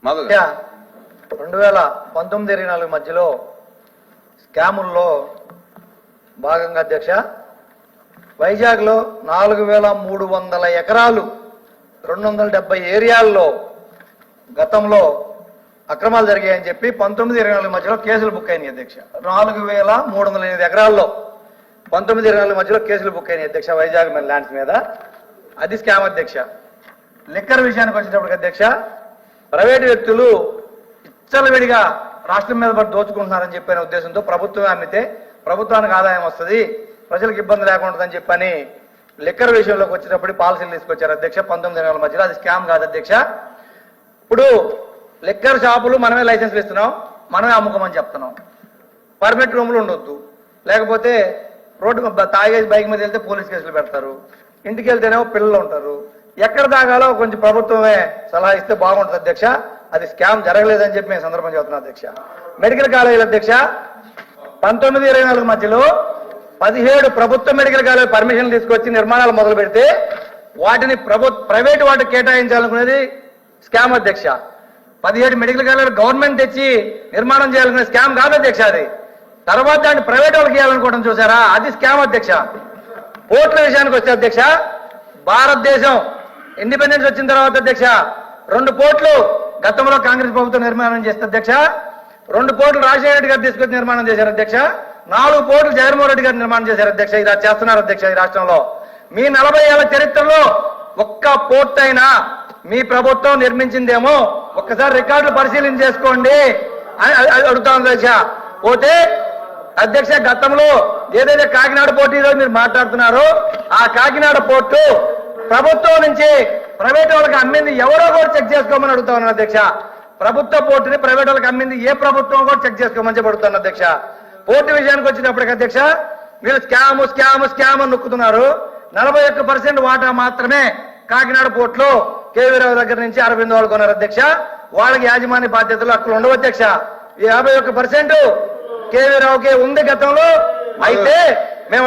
2019-24 మధ్యలో స్కాముల్లో భాగంగా అధ్యక్ష వైజాగ్లో 4300 ఎకరాలు 270 ఏరియాల్లో గతంలో అక్రమాలు జరిగాయని చెప్పి 19-24 మధ్యలో కేసులు బుక్ అయినాయి అధ్యక్ష. 4308 ఎకరాల్లో 19-24 మధ్యలో కేసులు బుక్ అయినాయి అధ్యక్ష వైజాగ్ ల్యాండ్స్ మీద. అది స్కామ్ అధ్యక్ష. లిక్కర్ విషయానికి వచ్చేటప్పటికి అధ్యక్ష ప్రైవేటు వ్యక్తులు ఇచ్చలవిడిగా రాష్ట్రం మీద పడి దోచుకుంటున్నారని చెప్పిన ఉద్దేశంతో ప్రభుత్వం అమ్మితే ప్రభుత్వానికి ఆదాయం వస్తుంది, ప్రజలకు ఇబ్బంది లేకుంటుందని చెప్పని లిక్కర్ విషయంలోకి వచ్చేటప్పుడు పాలసీలు తీసుకొచ్చారు అధ్యక్ష 19-24 మధ్యలో. అది స్కామ్ కాదు అధ్యక్ష. ఇప్పుడు లిక్కర్ షాపులు మనమే లైసెన్స్లు ఇస్తున్నాం, మనమే అమ్ముకోమని చెప్తున్నాం. పర్మిట్ రూములు ఉండొద్దు, లేకపోతే రోడ్డు తాగేసి బైక్ మీద వెళ్తే పోలీస్ కేసులు పెడతారు, ఇంటికి వెళ్తేనేమో పిల్లలు ఉంటారు. ఎక్కడ తాగాలో కొంచెం ప్రభుత్వమే సలహా ఇస్తే బాగుంటుంది అధ్యక్ష. అది స్కామ్ జరగలేదని చెప్పి మేము సందర్భం చెబుతున్నాం అధ్యక్ష. మెడికల్ కాలేజీలు అధ్యక్ష 19-24 మధ్యలో 17 ప్రభుత్వ మెడికల్ కాలేజ్ పర్మిషన్లు తీసుకొచ్చి నిర్మాణాలు మొదలు పెడితే వాటిని ప్రైవేట్ వాటికి కేటాయించాలనుకునేది స్కామ్ అధ్యక్ష. 17 మెడికల్ కాలేజ్ గవర్నమెంట్ తెచ్చి నిర్మాణం చేయాలనుకునే స్కామ్ కాదు అధ్యక్ష. అది తర్వాత దాన్ని ప్రైవేట్ వాళ్ళకి ఇవ్వాలనుకోవడం చూసారా, అది స్కామ్ అధ్యక్ష. పోర్టుల విషయానికి వస్తే అధ్యక్ష భారతదేశం ఇండిపెండెన్స్ వచ్చిన తర్వాత అధ్యక్ష 2 పోర్టులు గతంలో కాంగ్రెస్ ప్రభుత్వం నిర్మాణం చేస్తే అధ్యక్ష, 2 పోర్టులు రాజశేఖర రెడ్డి గారు తీసుకొచ్చి నిర్మాణం చేశారు అధ్యక్ష. 4 పోర్టులు జగన్మోహన్ రెడ్డి గారు నిర్మాణం చేశారు అధ్యక్ష. ఇలా చేస్తున్నారు అధ్యక్ష ఈ రాష్ట్రంలో. మీ 40 ఏళ్ల చరిత్రలో ఒక్క పోర్టు అయినా మీ ప్రభుత్వం నిర్మించిందేమో ఒక్కసారి రికార్డులు పరిశీలన చేసుకోండి అని అడుగుతాం అధ్యక్ష. పోతే అధ్యక్ష గతంలో ఏదైతే కాకినాడ పోర్టు ఈరోజు మీరు మాట్లాడుతున్నారో ఆ కాకినాడ పోర్టు ప్రభుత్వం నుంచి ప్రైవేట్ వాళ్ళకి అమ్మింది ఎవరో కూడా చెక్ చేసుకోమని అడుగుతా ఉన్నాను అధ్యక్ష. ప్రభుత్వ పోర్టుని ప్రైవేట్ వాళ్ళకి అమ్మింది ఏ ప్రభుత్వం కూడా చెక్ చేసుకోమని చెప్పడుతాను అధ్యక్ష. పోర్టు విషయానికి వచ్చినప్పటికీ అధ్యక్ష వీళ్ళు స్కామ్ అని నొక్కుతున్నారు. 41% వాటా మాత్రమే కాకినాడ పోర్టులో కేవీరావు దగ్గర నుంచి అరవింద్ వాళ్ళు కొన్నారు అధ్యక్ష. వాళ్ళకి యాజమాన్య బాధ్యతలు అక్కడ ఉండవు అధ్యక్ష. ఈ 51% కేవీరావుకి ఉంది గతంలో. అయితే మేము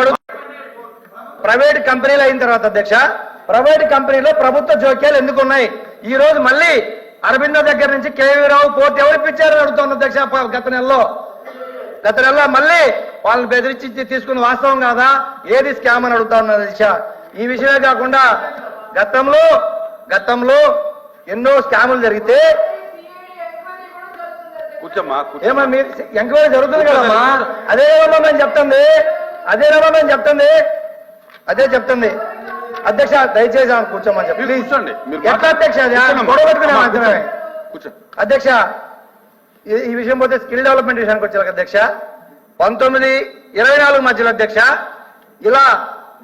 ప్రైవేట్ కంపెనీలు అయిన తర్వాత అధ్యక్ష ప్రైవేట్ కంపెనీలో ప్రభుత్వ జోక్యాలు ఎందుకు ఉన్నాయి? ఈ రోజు మళ్ళీ అరవిందో దగ్గర నుంచి కేవీరావు పోర్టు ఎవరు ఇప్పించారని అడుగుతున్న అధ్యక్ష. గత నెలలో మళ్ళీ వాళ్ళని బెదిరించి తీసుకున్న వాస్తవం కాదా, ఏది స్కామ్ అని అడుగుతా ఉన్నారు అధ్యక్ష. ఈ విషయమే కాకుండా గతంలో ఎన్నో స్కాములు జరిగితే ఏమో మీరు ఎంక్వైరీ జరుగుతుంది కదమ్మా. అదేమో మేము చెప్తుంది అధ్యక్ష దయచేసి కూర్చోమని చెప్పి కూర్చోండి. ఎట్లా అధ్యక్ష గొడవ పెట్టుకునే మాత్రమే అధ్యక్ష. ఈ విషయం పోతే స్కిల్ డెవలప్మెంట్ విషయానికి వచ్చారు అధ్యక్ష 19-24 మధ్యలో అధ్యక్ష ఇలా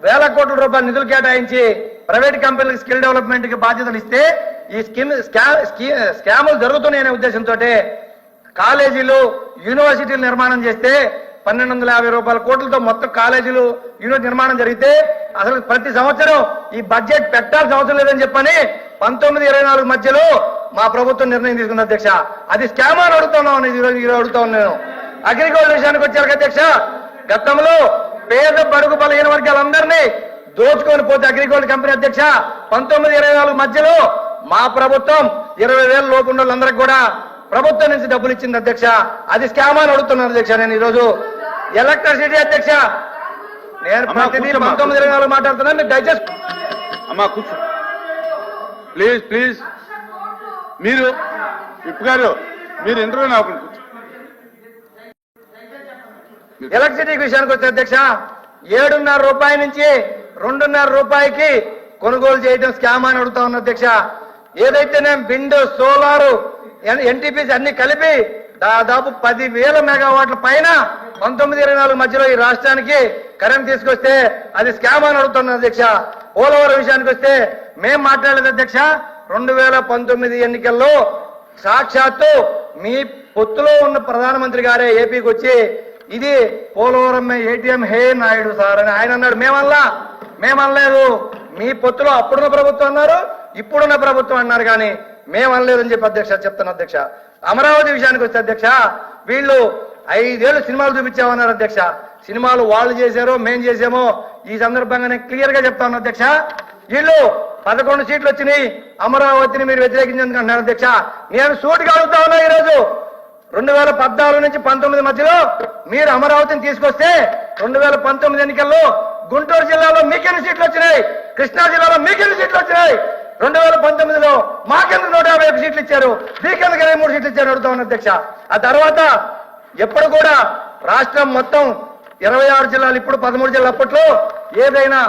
వేల కోట్ల రూపాయల నిధులు కేటాయించి ప్రైవేట్ కంపెనీలకు స్కిల్ డెవలప్మెంట్ కి బాధ్యతలు ఇస్తే ఈ స్కాములు జరుగుతున్నాయనే ఉద్దేశంతో కాలేజీలు యూనివర్సిటీలు నిర్మాణం చేస్తే 1250 కోట్లతో మొత్తం కాలేజీలు యూనిట్ నిర్మాణం జరిగితే అసలు ప్రతి సంవత్సరం ఈ బడ్జెట్ పెట్టాల్సిన అవసరం లేదని చెప్పని 19-24 మధ్యలో మా ప్రభుత్వం నిర్ణయం తీసుకుంది అధ్యక్ష. అది స్కామ్ అని అడుగుతున్నాను ఈరోజు అడుగుతా ఉన్నాను. అగ్రికల్చర్ విషయానికి వచ్చారు అధ్యక్ష గతంలో పేద బడుగు బలహీన వర్గాలందరినీ దోచుకొని పోతే అగ్రికల్చర్ కంపెనీ అధ్యక్ష 19-24 మధ్యలో మా ప్రభుత్వం 20,000 లోపు ఉన్న వాళ్ళందరికీ కూడా ప్రభుత్వం నుంచి డబ్బులు ఇచ్చింది అధ్యక్ష. అది స్కామ్ అని అడుగుతున్నాను అధ్యక్ష. నేను ఈరోజు ఎలక్ట్రిసిటీ అధ్యక్ష నేను ప్రతిదీ 19-24 మాట్లాడుతున్నాను. మీరు దయచేసి అమ్మా కూర్చో ప్లీజ్. మీరు విప్ గారు మీరు ఇంటర్వ్యూ నాకు ఎలక్ట్రిసిటీ విషయానికి వచ్చే అధ్యక్ష 7.5 రూపాయల నుంచి 2.5 రూపాయకి కొనుగోలు చేయడం స్కామ్ అని అడుగుతా ఉన్న అధ్యక్ష. ఏదైతే విండ్ సోలారు ఎన్టీపీసీ అన్ని కలిపి దాదాపు 10,000 మెగావాట్ల పైన 19-24 మధ్యలో ఈ రాష్ట్రానికి కరెంట్ తీసుకొస్తే అది స్కామ్ అని అడుగుతున్న అధ్యక్ష. పోలవరం విషయానికి వస్తే మేం మాట్లాడలేదు అధ్యక్ష. 2019 ఎన్నికల్లో సాక్షాత్తు మీ పొత్తులో ఉన్న ప్రధానమంత్రి గారే ఏపీకి వచ్చి ఇది పోలవరం ఏటీఎం హే నాయుడు సార్ అని ఆయన అన్నాడు. మేమనలేదు. మీ పొత్తులో అప్పుడున్న ప్రభుత్వం అన్నారు, ఇప్పుడున్న ప్రభుత్వం అన్నారు, కానీ మేమనలేదని చెప్పి అధ్యక్ష చెప్తాను అధ్యక్ష. అమరావతి విషయానికి వస్తే అధ్యక్ష వీళ్ళు 5 ఏళ్ళు సినిమాలు చూపించామన్నారు అధ్యక్ష. సినిమాలు వాళ్ళు చేశారో మేం చేసామో ఈ సందర్భంగా నేను క్లియర్ గా చెప్తాను అధ్యక్ష. వీళ్ళు 11 సీట్లు వచ్చినాయి, అమరావతిని మీరు వ్యతిరేకించేందుకు అంటున్నారు అధ్యక్ష. నేను సూటిగా అడుగుతా ఉన్నా, ఈరోజు 2014 నుంచి 19 మధ్యలో మీరు అమరావతిని తీసుకొస్తే 2019 ఎన్నికల్లో గుంటూరు జిల్లాలో మీకెన్ని సీట్లు వచ్చినాయి, కృష్ణా జిల్లాలో మీకెన్ని సీట్లు వచ్చినాయి, 2019లో మాకెందుకు 151 సీట్లు ఇచ్చారు, మీకెందుకు 23 సీట్లు ఇచ్చారు అడుగుతా ఉన్నా అధ్యక్ష. ఆ తర్వాత ఎప్పుడు కూడా రాష్ట్రం మొత్తం 26 జిల్లాలు, ఇప్పుడు 13 జిల్లాలు. అప్పట్లో ఏదైనా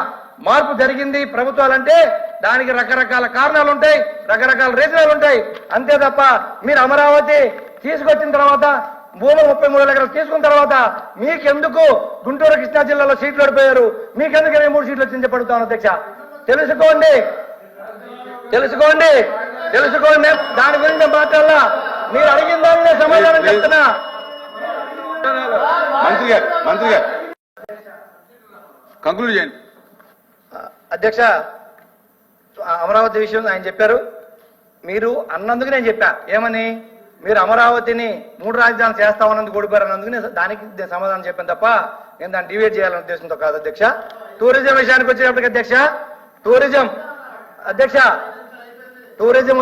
మార్పు జరిగింది ప్రభుత్వాలంటే దానికి రకరకాల కారణాలు ఉంటాయి, రకరకాల రీజనాలు ఉంటాయి. అంతే తప్ప మీరు అమరావతి తీసుకొచ్చిన తర్వాత భూమి 33 ఎకరాలు తీసుకున్న తర్వాత మీకెందుకు గుంటూరు కృష్ణా జిల్లాలో సీట్లు ఓడిపోయారు, మీకెందుకు 23 సీట్లు వచ్చింది చెప్పుతాను అధ్యక్ష. తెలుసుకోండి తెలుసుకోండి తెలుసుకోండి, దాని గురించి మాట్లాడాలా. మీరు అడిగిన దాన్ని నేను సమాధానం చెప్తున్నా. మంత్రి గారు కంక్లూడ్ చేయండి. అధ్యక్ష, అమరావతి విషయం ఆయన చెప్పారు, మీరు అన్నందుకు నేను చెప్పా. ఏమని? మీరు అమరావతిని 3 రాజధానులు చేస్తామన్నందుకు ఓడిపోయారు అన్నందుకు నేను దానికి సమాధానం చెప్పాను తప్ప నేను దాన్ని డివేట్ చేయాలనే ఉద్దేశంతో కాదు అధ్యక్ష. టూరిజం విషయానికి వచ్చేటప్పటికి అధ్యక్ష, టూరిజం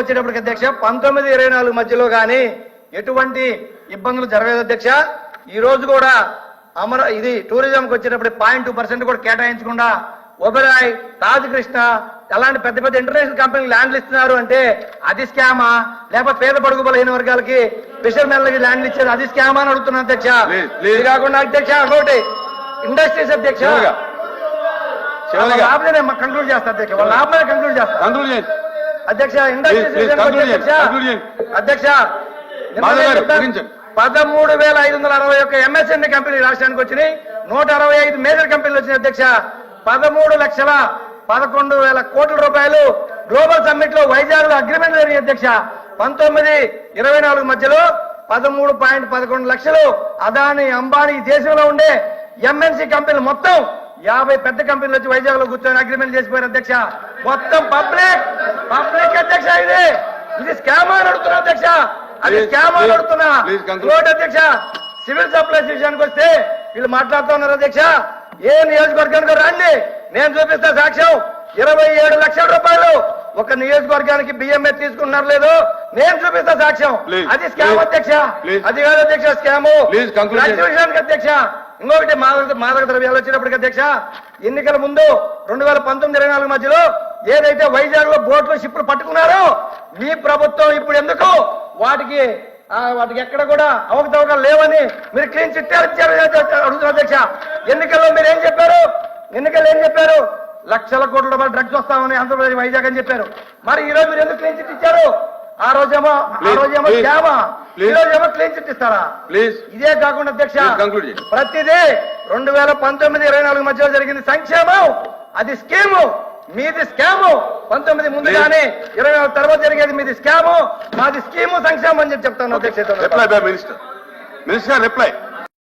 వచ్చేటప్పటికి అధ్యక్ష 19-24 మధ్యలో కానీ ఎటువంటి ఇబ్బందులు జరగలేదు అధ్యక్ష. ఈ రోజు కూడా ఇది టూరిజంకి వచ్చేటప్పుడు 0.2% కూడా కేటాయించకుండా ఒబెరాయ్, తాజ్ కృష్ణ అలాంటి పెద్ద పెద్ద ఇంటర్నేషనల్ కంపెనీలు ల్యాండ్లు ఇస్తున్నారు అంటే అది స్కామా, లేకపోతే పేద పడుగు బలహీన వర్గాలకి ఫిషర్మెన్లకి ల్యాండ్లు ఇచ్చారు అది స్కామా అని అడుగుతున్నా అధ్యక్ష. ఇది కాకుండా అధ్యక్ష ఒకటి ఇండస్ట్రీస్ అధ్యక్ష, కంక్లూడ్ చేస్తా అధ్యక్ష, వాళ్ళ లాభమే కంక్లూడ్ చేస్తా అధ్యక్ష. ఇండస్ట్రీస్ అధ్యక్ష 13,561 ఎంఎస్ఎంఈ కంపెనీలు రాష్ట్రానికి వచ్చినాయి, 165 మేజర్ కంపెనీలు వచ్చినాయి అధ్యక్ష. 13,11,000 కోట్ల రూపాయలు గ్లోబల్ సమ్మిట్ లో వైజాగ్ లో అగ్రిమెంట్ జరిగింది అధ్యక్ష. 19-24 మధ్యలో 13.11 లక్షలు అదాని, అంబానీ దేశంలో ఉండే ఎంఎన్సీ కంపెనీలు మొత్తం 50 పెద్ద కంపెనీలు వచ్చి వైజాగ్ లో కూర్చొని అగ్రిమెంట్ చేసిపోయారు అధ్యక్ష. మొత్తం పబ్లిక్ అధ్యక్ష. ఇది స్కామ్ అని అడుగుతున్నా అధ్యక్ష, అది స్కామ్ అని అడుగుతున్నా. ఇంకోటి అధ్యక్ష, సివిల్ సప్లైస్ విషయానికి వస్తే వీళ్ళు మాట్లాడుతూ ఉన్నారు అధ్యక్ష. ఏ నియోజకవర్గానికి రండి, నేను చూపిస్తా సాక్ష్యం. 27 లక్షల రూపాయలు ఒక నియోజకవర్గానికి బియ్యం తీసుకున్నారు లేదు, నేను చూపిస్తా సాక్ష్యం. అది స్కామ్ అధ్యక్ష, అది కాదు అధ్యక్ష స్కామ్. విషయానికి అధ్యక్ష ఇంకొకటి మాదక ద్రవ్యాలు వచ్చినప్పటికీ అధ్యక్ష, ఎన్నికల ముందు 2019-24 మధ్యలో ఏదైతే వైజాగ్ లో బోట్లు షిప్లు పట్టుకున్నారో మీ ప్రభుత్వం ఇప్పుడు ఎందుకు వాటికి ఎక్కడ కూడా అవకతవకలు లేవని మీరు క్లీన్ చిట్ ఇచ్చారు అడుగుతున్నారు అధ్యక్ష. ఎన్నికల్లో మీరు ఏం చెప్పారు? లక్షల కోట్ల రూపాయలు డ్రగ్స్ వస్తామని ఆంధ్రప్రదేశ్ వైజాగ్ అని చెప్పారు. మరి ఈ రోజు మీరు ఎందుకు క్లీన్ చిట్ ఇచ్చారు? ఆ రోజేమో స్కామా, ఈ రోజేమో క్లీన్ చిట్ ఇస్తారా? ఇదే కాకుండా అధ్యక్ష ప్రతిదీ 2019-24 మధ్యలో జరిగింది సంక్షేమం, అది స్కీము. మీది స్కాము 19 ముందుగానే 24 తర్వాత జరిగేది మీది స్కాము, మాది స్కీము సంక్షేమం అని చెప్తాను అధ్యక్ష. Minister reply